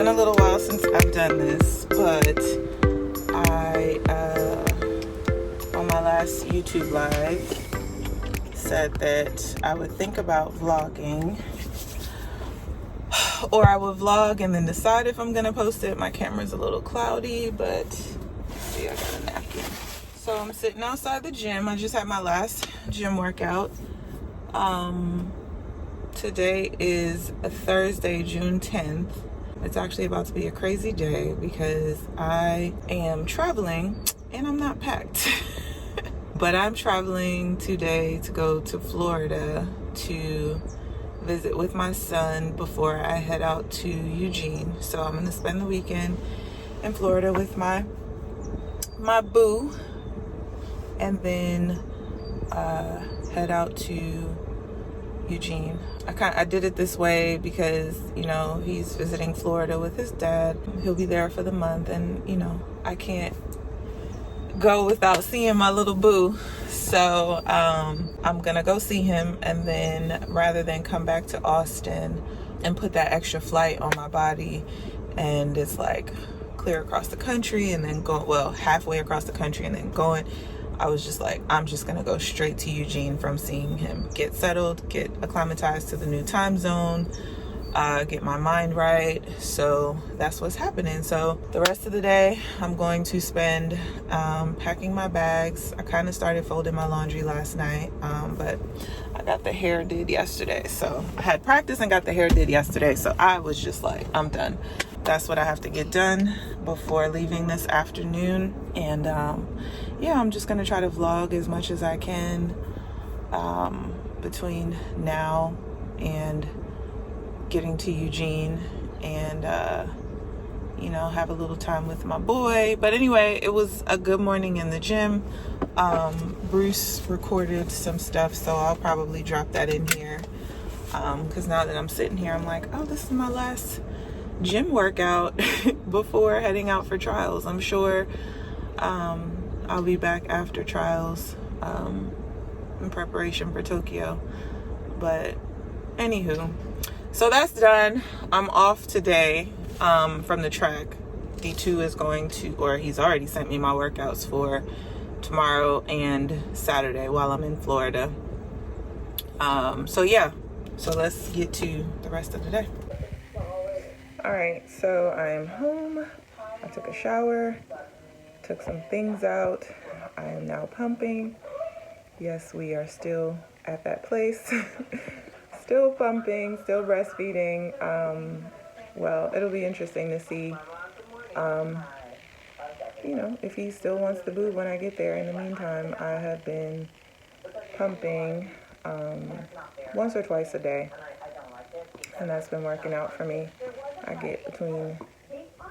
been a little while since I've done this, but I, on my last YouTube live, said that I would think about vlogging, or I would vlog and then decide if I'm gonna post it. My camera's a little cloudy, but see, I got a napkin. So I'm sitting outside the gym. I just had my last gym workout. Today is a Thursday, June 10th. It's actually about to be a crazy day because I am traveling and I'm not packed. But I'm traveling today to go to Florida to visit with my son before I head out to Eugene. So I'm gonna spend the weekend in Florida with my boo, and then head out to Eugene. I did it this way because, you know, he's visiting Florida with his dad. He'll be there for the month, and, you know, I can't go without seeing my little boo. So I'm gonna go see him, and then rather than come back to Austin and put that extra flight on my body, and it's like clear across the country and then go, well, halfway across the country and then going, I was just like, I'm just gonna go straight to Eugene from seeing him, get settled, get acclimatized to the new time zone, get my mind right. So that's what's happening. So the rest of the day I'm going to spend packing my bags. I kind of started folding my laundry last night, but I got the hair did yesterday. So I had practice and got the hair did yesterday, so I was just like, I'm done. That's what I have to get done before leaving this afternoon. And yeah, I'm just gonna try to vlog as much as I can between now and getting to Eugene, and you know, have a little time with my boy. But anyway, it was a good morning in the gym. Bruce recorded some stuff, so I'll probably drop that in here, because now that I'm sitting here, I'm like, oh, this is my last gym workout before heading out for trials. I'm sure I'll be back after trials in preparation for Tokyo. But anywho, so that's done. I'm off today from the track. D2 is going to, or he's already sent me my workouts for tomorrow and Saturday while I'm in Florida. So yeah, so let's get to the rest of the day. All right, so I'm home. I took a shower, took some things out. I am now pumping. Yes, we are still at that place. Still pumping, still breastfeeding. Well, it'll be interesting to see, you know, if he still wants the boob when I get there. In the meantime, I have been pumping once or twice a day, and that's been working out for me. I get between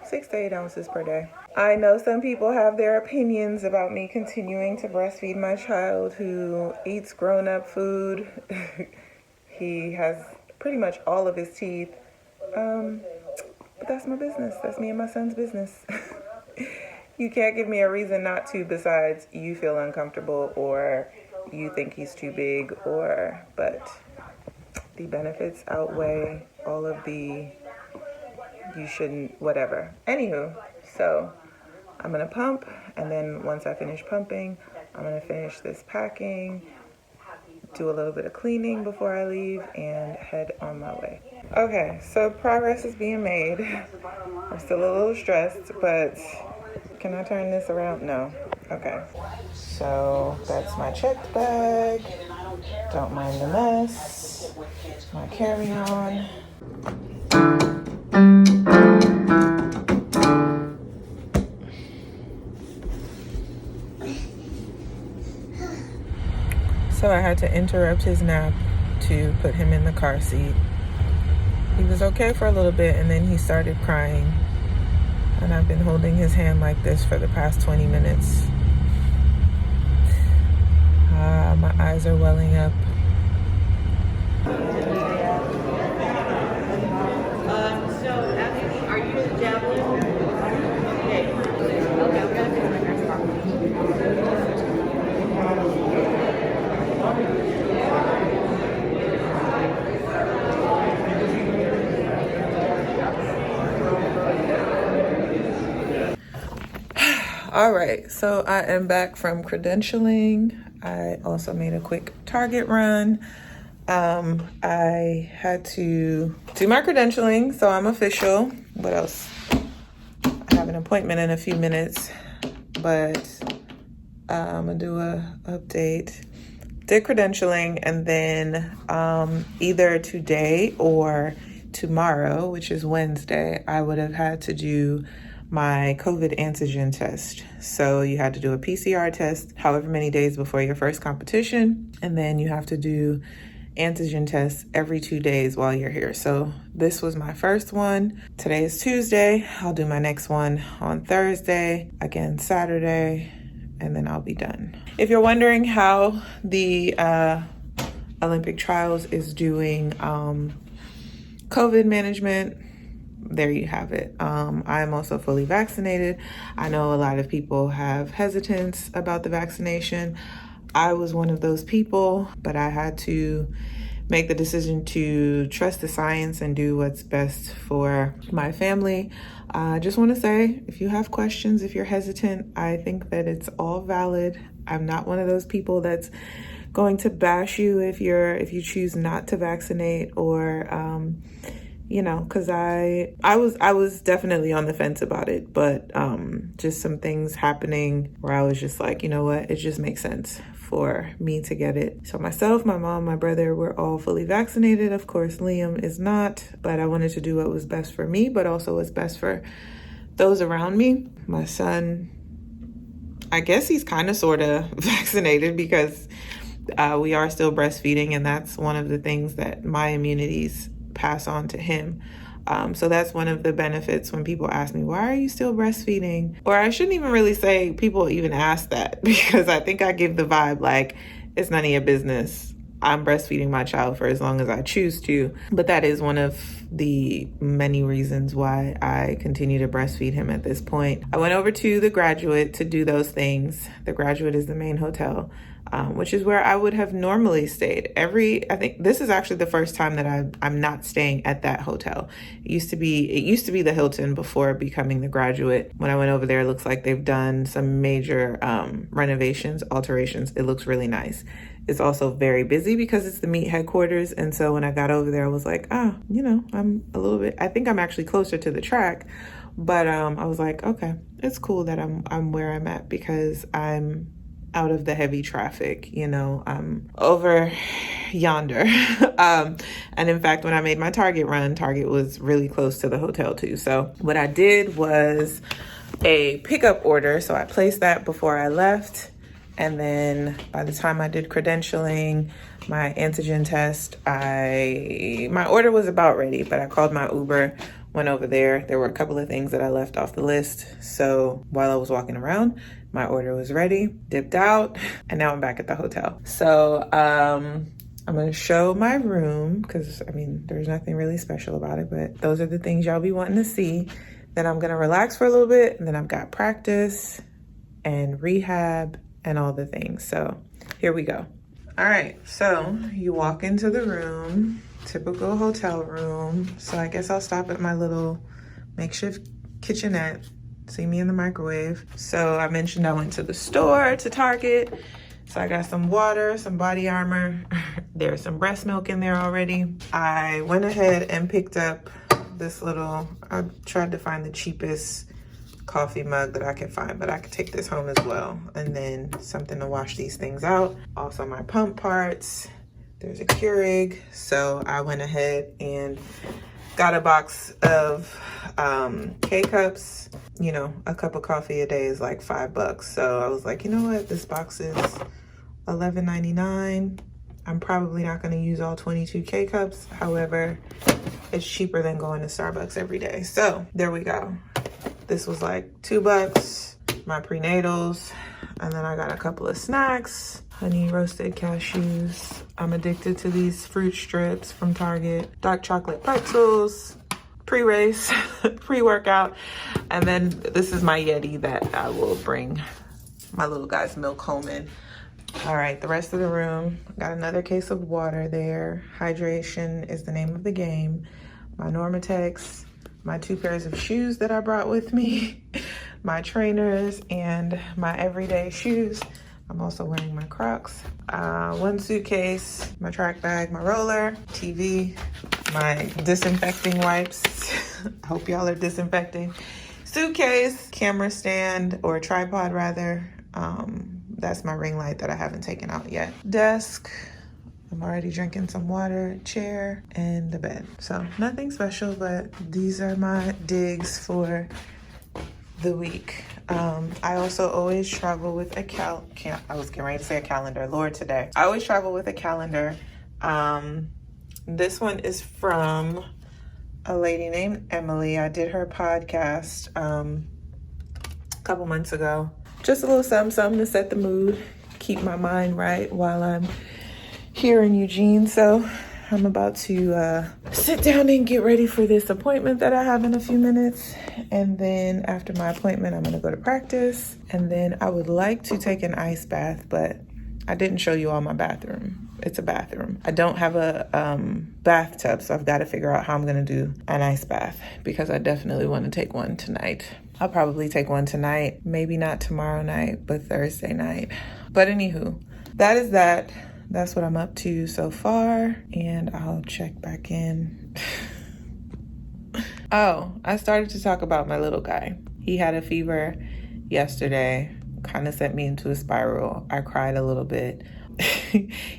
6 to 8 ounces per day. I know some people have their opinions about me continuing to breastfeed my child who eats grown-up food. He has pretty much all of his teeth. But that's my business. That's me and my son's business. You can't give me a reason not to besides you feel uncomfortable or you think he's too big, but the benefits outweigh all of the you shouldn't, whatever. Anywho, so I'm gonna pump, and then once I finish pumping, I'm gonna finish this packing, do a little bit of cleaning before I leave, and head on my way. Okay, so progress is being made. I'm still a little stressed, but can I turn this around? No. Okay. So that's my checked bag. Don't mind the mess. My carry-on. So I had to interrupt his nap to put him in the car seat. He was okay for a little bit, and then he started crying. And I've been holding his hand like this for the past 20 minutes. My eyes are welling up. So, are you the javelin? Okay, I'm gonna put him in your car. All right, so I am back from credentialing. I also made a quick Target run. I had to do my credentialing, so I'm official. What else? I have an appointment in a few minutes, but I'm gonna do a update. Did credentialing, and then either today or tomorrow, which is Wednesday, I would have had to do my COVID antigen test. So you had to do a PCR test however many days before your first competition, and then you have to do antigen tests every 2 days while you're here. So this was my first one. Today is Tuesday. I'll do my next one on Thursday, again Saturday, and then I'll be done. If you're wondering how the Olympic trials is doing COVID management, there you have it. I'm also fully vaccinated. I know a lot of people have hesitance about the vaccination. I was one of those people, but I had to make the decision to trust the science and do what's best for my family. I just want to say, if you have questions, if you're hesitant, I think that it's all valid. I'm not one of those people that's going to bash you if you choose not to vaccinate, or because I was definitely on the fence about it, but just some things happening where I was just like, you know what, it just makes sense for me to get it. So myself, my mom, my brother, we're all fully vaccinated. Of course, Liam is not, but I wanted to do what was best for me, but also what's best for those around me. My son, I guess he's kind of sort of vaccinated because we are still breastfeeding, and that's one of the things that my immunities pass on to him. So that's one of the benefits when people ask me, why are you still breastfeeding? Or I shouldn't even really say people even ask that, because I think I give the vibe like it's none of your business. I'm breastfeeding my child for as long as I choose to. But that is one of the many reasons why I continue to breastfeed him at this point. I went over to the Graduate to do those things. The Graduate is the main hotel, which is where I would have normally stayed. I think this is actually the first time that I'm not staying at that hotel. It used to be the Hilton before becoming the Graduate. When I went over there, it looks like they've done some major renovations, alterations. It looks really nice. It's also very busy because it's the meet headquarters. And so when I got over there, I was like, I'm a little bit, I think I'm actually closer to the track. But I was like, okay, it's cool that I'm where I'm at because I'm out of the heavy traffic, I'm over yonder. And in fact, when I made my Target run, Target was really close to the hotel too. So what I did was a pickup order. So I placed that before I left. And then by the time I did credentialing, my antigen test, my order was about ready, but I called my Uber, went over there. There were a couple of things that I left off the list. So while I was walking around, my order was ready, dipped out, and now I'm back at the hotel. So I'm gonna show my room because there's nothing really special about it, but those are the things y'all be wanting to see. Then I'm gonna relax for a little bit, and then I've got practice and rehab and all the things. So here we go. All right, so you walk into the room, typical hotel room. So I guess I'll stop at my little makeshift kitchenette. See me in the microwave. So I mentioned I went to the store, to Target. So I got some water, some body armor. There's some breast milk in there already. I went ahead and picked up this I tried to find the cheapest coffee mug that I could find, but I could take this home as well. And then something to wash these things out. Also my pump parts. There's a Keurig. So I went ahead and got a box of K-cups. A cup of coffee a day is like $5. So I was like, you know what? This box is $11.99. I'm probably not going to use all 22 K-cups. However, it's cheaper than going to Starbucks every day. So there we go. This was like $2, my prenatals, and then I got a couple of snacks, honey roasted cashews. I'm addicted to these fruit strips from Target, dark chocolate pretzels, pre-race, pre-workout, and then this is my Yeti that I will bring my little guy's milk home in. All right, the rest of the room, got another case of water there. Hydration is the name of the game. My Normatex, my 2 pairs of shoes that I brought with me, my trainers and my everyday shoes. I'm also wearing my Crocs. One suitcase, my track bag, my roller, TV, my disinfecting wipes. I hope y'all are disinfecting. Suitcase, camera stand, or tripod rather. That's my ring light that I haven't taken out yet. Desk. I'm already drinking some water, chair, and the bed. So nothing special, but these are my digs for the week. I also always travel with a I was getting ready to say a calendar. Lord, today. I always travel with a calendar. This one is from a lady named Emily. I did her podcast a couple months ago. Just a little something to set the mood, keep my mind right while I'm here in Eugene. So I'm about to sit down and get ready for this appointment that I have in a few minutes. And then after my appointment, I'm gonna go to practice. And then I would like to take an ice bath, but I didn't show you all my bathroom. It's a bathroom. I don't have a bathtub, so I've got to figure out how I'm gonna do an ice bath because I definitely want to take one tonight. I'll probably take one tonight, maybe not tomorrow night, but Thursday night. But anywho, that is that. That's what I'm up to so far, and I'll check back in. Oh, I started to talk about my little guy. He had a fever yesterday, kind of sent me into a spiral. I cried a little bit.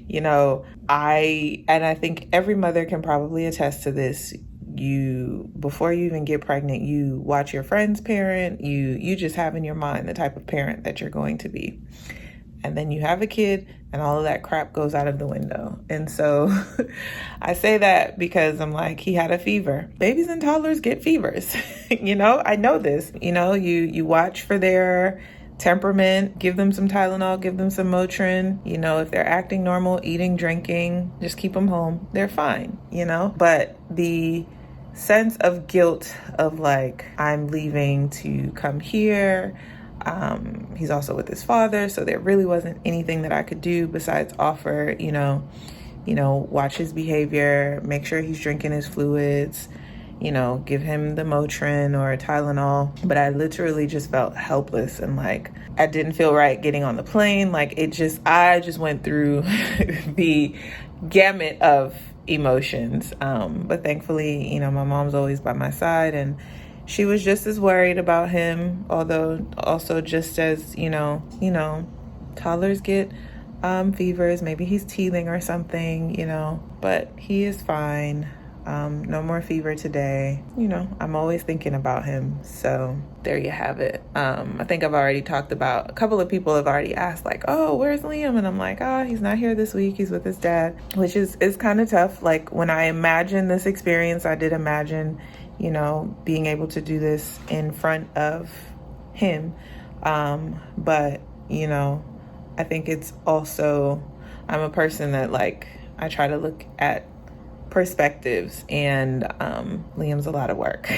You know, I think every mother can probably attest to this. Before you even get pregnant, you watch your friend's parent, you just have in your mind the type of parent that you're going to be. And then you have a kid and all of that crap goes out of the window. And so I say that because I'm like, he had a fever. Babies and toddlers get fevers. You know, I know this. You know, you watch for their temperament, give them some Tylenol, give them some Motrin. You know, if they're acting normal, eating, drinking, just keep them home. They're fine, you know? But the sense of guilt of like, I'm leaving to come here. He's also with his father, so there really wasn't anything that I could do besides offer, you know, watch his behavior, make sure he's drinking his fluids, you know, give him the Motrin or Tylenol. But I literally just felt helpless and like I didn't feel right getting on the plane. Like I just went through the gamut of emotions. But thankfully, you know, my mom's always by my side and she was just as worried about him, although also just as, you know, toddlers get fevers. Maybe he's teething or something, you know, but he is fine. No more fever today. You know, I'm always thinking about him. So there you have it. I think I've already talked about, a couple of people have already asked like, oh, where's Liam? And I'm like, he's not here this week. He's with his dad, which is kind of tough. Like when I imagined this experience, I did imagine, you know, being able to do this in front of him. But, you know, I think it's also, I'm a person that like, I try to look at perspectives and Liam's a lot of work.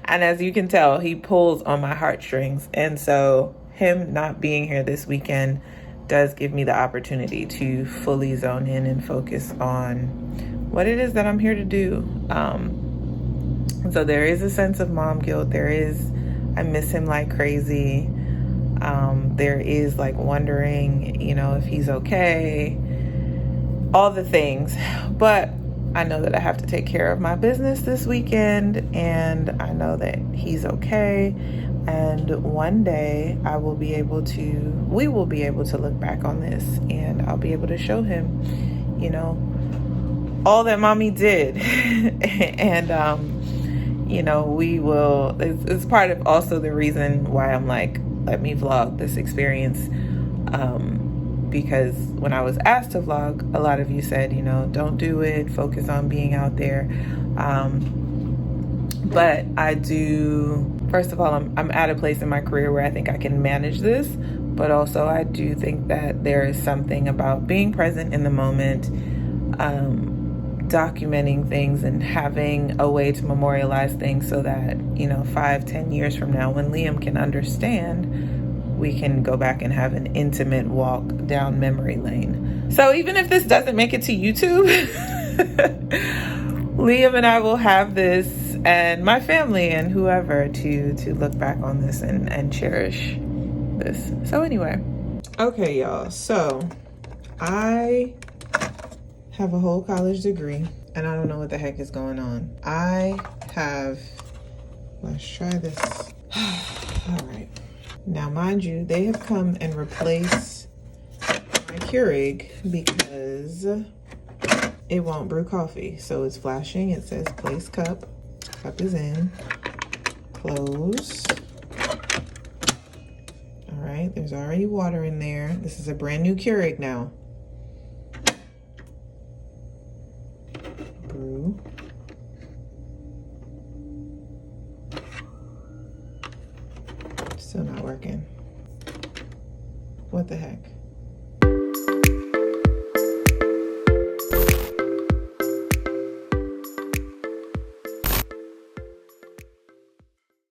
And as you can tell, he pulls on my heartstrings. And so him not being here this weekend does give me the opportunity to fully zone in and focus on what it is that I'm here to do. So there is a sense of mom guilt. I miss him like crazy. There is like wondering, you know, if he's okay, all the things. But I know that I have to take care of my business this weekend and I know that he's okay. And one day we will be able to look back on this and I'll be able to show him, you know, all that mommy did. And, you know, it's part of also the reason why I'm like, let me vlog this experience. Because when I was asked to vlog, a lot of you said, you know, don't do it, focus on being out there. But I do, first of all, I'm at a place in my career where I think I can manage this, but also I do think that there is something about being present in the moment, documenting things and having a way to memorialize things so that, you know, 5-10 years from now, when Liam can understand, we can go back and have an intimate walk down memory lane. So even if this doesn't make it to YouTube, Liam and I will have this, and my family and whoever, to look back on this and cherish this. So anyway, okay, y'all. So I have a whole college degree, and I don't know what the heck is going on. I have. Let's try this. All right. Now, mind you, they have come and replaced my Keurig because it won't brew coffee. So it's flashing. It says place cup. Cup is in. Close. All right. There's already water in there. This is a brand new Keurig now. Brew. Still not working. What the heck?